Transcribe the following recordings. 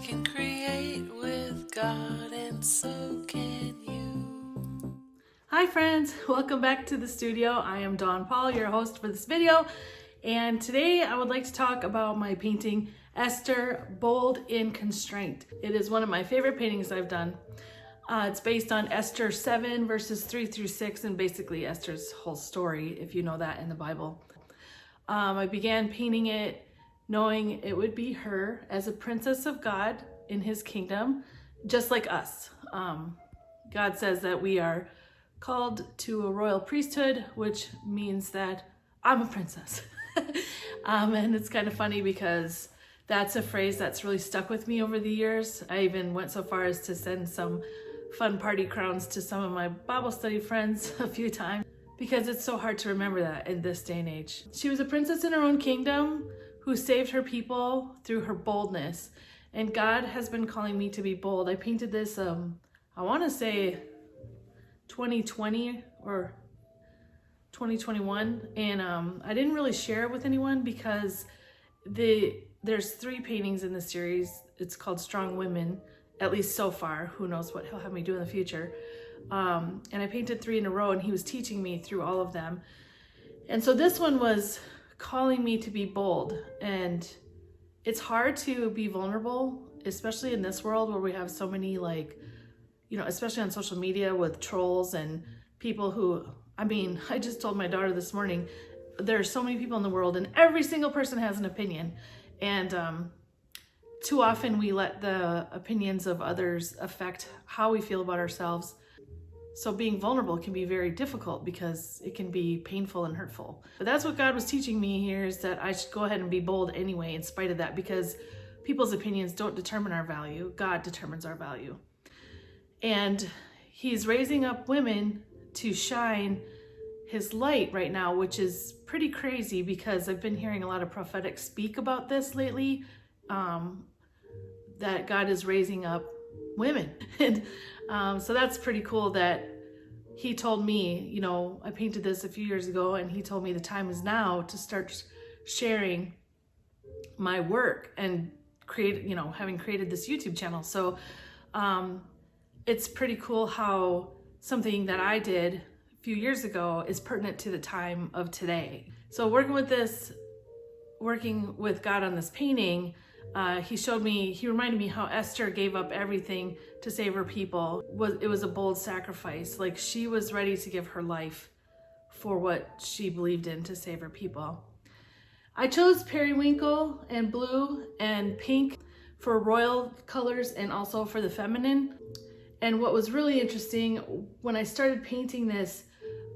can create with God, and so can you. Hi friends, welcome back to the studio. I am Dawn Paul, your host for this video, and today I would like to talk about my painting Esther, Bold in Constraint. It is one of my favorite paintings I've done. It's based on Esther 7 verses 3 through 6, and basically Esther's whole story, if you know that in the Bible. I began painting it knowing it would be her as a princess of God in his kingdom, just like us. God says that we are called to a royal priesthood, which means that I'm a princess. And it's kind of funny because that's a phrase that's really stuck with me over the years. I even went so far as to send some fun party crowns to some of my Bible study friends a few times because it's so hard to remember that in this day and age. She was a princess in her own kingdom who saved her people through her boldness. And God has been calling me to be bold. I painted this, I want to say 2020 or 2021. And I didn't really share it with anyone because there's 3 paintings in the series. It's called Strong Women, at least so far. Who knows what he'll have me do in the future. And I painted 3 in a row, and he was teaching me through all of them. And so this one was calling me to be bold. And it's hard to be vulnerable, especially in this world where we have so many, especially on social media with trolls and people who, I just told my daughter this morning, there are so many people in the world and every single person has an opinion. And too often we let the opinions of others affect how we feel about ourselves. So being vulnerable can be very difficult because it can be painful and hurtful. But that's what God was teaching me here, is that I should go ahead and be bold anyway in spite of that, because people's opinions don't determine our value. God determines our value. And he's raising up women to shine his light right now, which is pretty crazy because I've been hearing a lot of prophetic speak about this lately, that God is raising up women. And so that's pretty cool that he told me, I painted this a few years ago, and he told me the time is now to start sharing my work and having created this YouTube channel. So it's pretty cool how something that I did a few years ago is pertinent to the time of today. So working with God on this painting, he reminded me how Esther gave up everything to save her people. It was a bold sacrifice. Like, she was ready to give her life for what she believed in to save her people. I chose periwinkle and blue and pink for royal colors and also for the feminine. And what was really interesting, when I started painting this,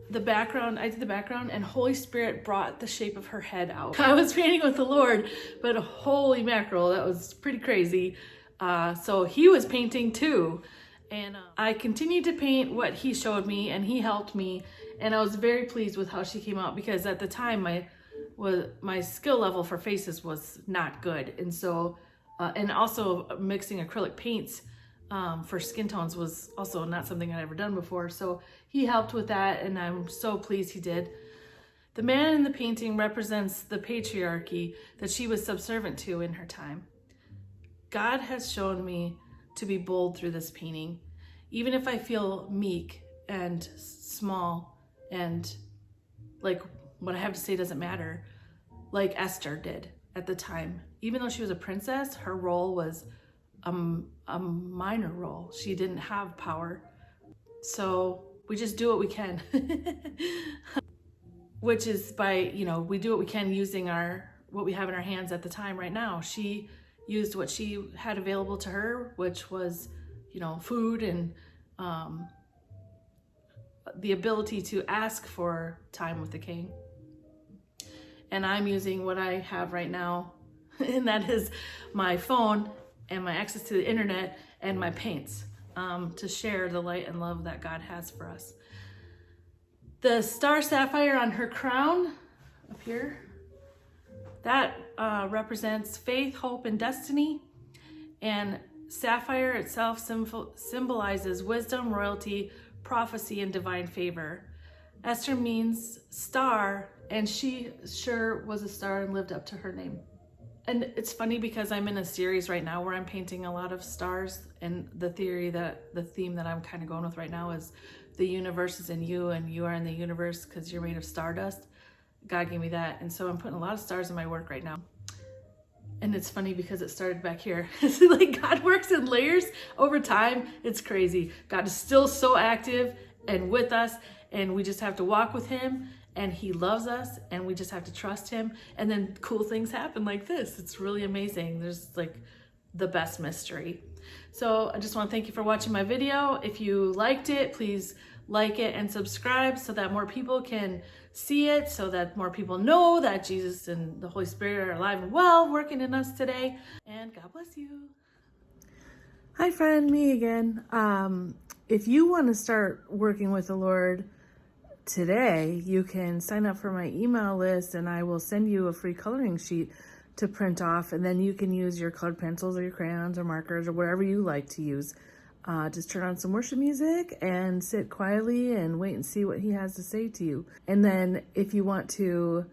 I did the background, and Holy Spirit brought the shape of her head out. I was painting with the Lord, but holy mackerel, that was pretty crazy. So he was painting too. And I continued to paint what he showed me, and he helped me. And I was very pleased with how she came out, because at the time my skill level for faces was not good. And so, and also mixing acrylic paints for skin tones was also not something I'd ever done before. So he helped with that, and I'm so pleased he did. The man in the painting represents the patriarchy that she was subservient to in her time. God has shown me to be bold through this painting, even if I feel meek and small and like what I have to say doesn't matter, like Esther did at the time. Even though she was a princess, her role was a minor role. She didn't have power. So we just do what we can. Which is by, we do what we can using what we have in our hands at the time right now. She used what she had available to her, which was, food and the ability to ask for time with the king. And I'm using what I have right now, and that is my phone and my access to the internet and my paints, to share the light and love that God has for us. The star sapphire on her crown up here, that represents faith, hope, and destiny. And sapphire itself symbolizes wisdom, royalty, prophecy, and divine favor. Esther means star, and she sure was a star and lived up to her name. And it's funny because I'm in a series right now where I'm painting a lot of stars, and the theme that I'm kind of going with right now is the universe is in you and you are in the universe because you're made of stardust. God gave me that. And so I'm putting a lot of stars in my work right now. And it's funny because it started back here. It's like God works in layers over time. It's crazy. God is still so active and with us, and we just have to walk with him, and he loves us, and we just have to trust him. And then cool things happen like this. It's really amazing. There's like the best mystery. So I just want to thank you for watching my video. If you liked it, please like it and subscribe so that more people can see it, so that more people know that Jesus and the Holy Spirit are alive and well working in us today. And God bless you. Hi friend, me again. If you want to start working with the Lord today, you can sign up for my email list, and I will send you a free coloring sheet to print off, and then you can use your colored pencils or your crayons or markers or whatever you like to use. Just turn on some worship music and sit quietly and wait and see what he has to say to you. And then if you want to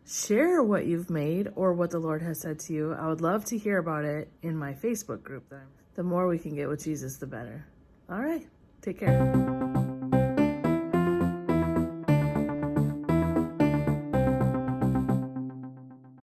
share what you've made or what the Lord has said to you, I would love to hear about it in my Facebook group. The more we can get with Jesus, the better. All right, take care.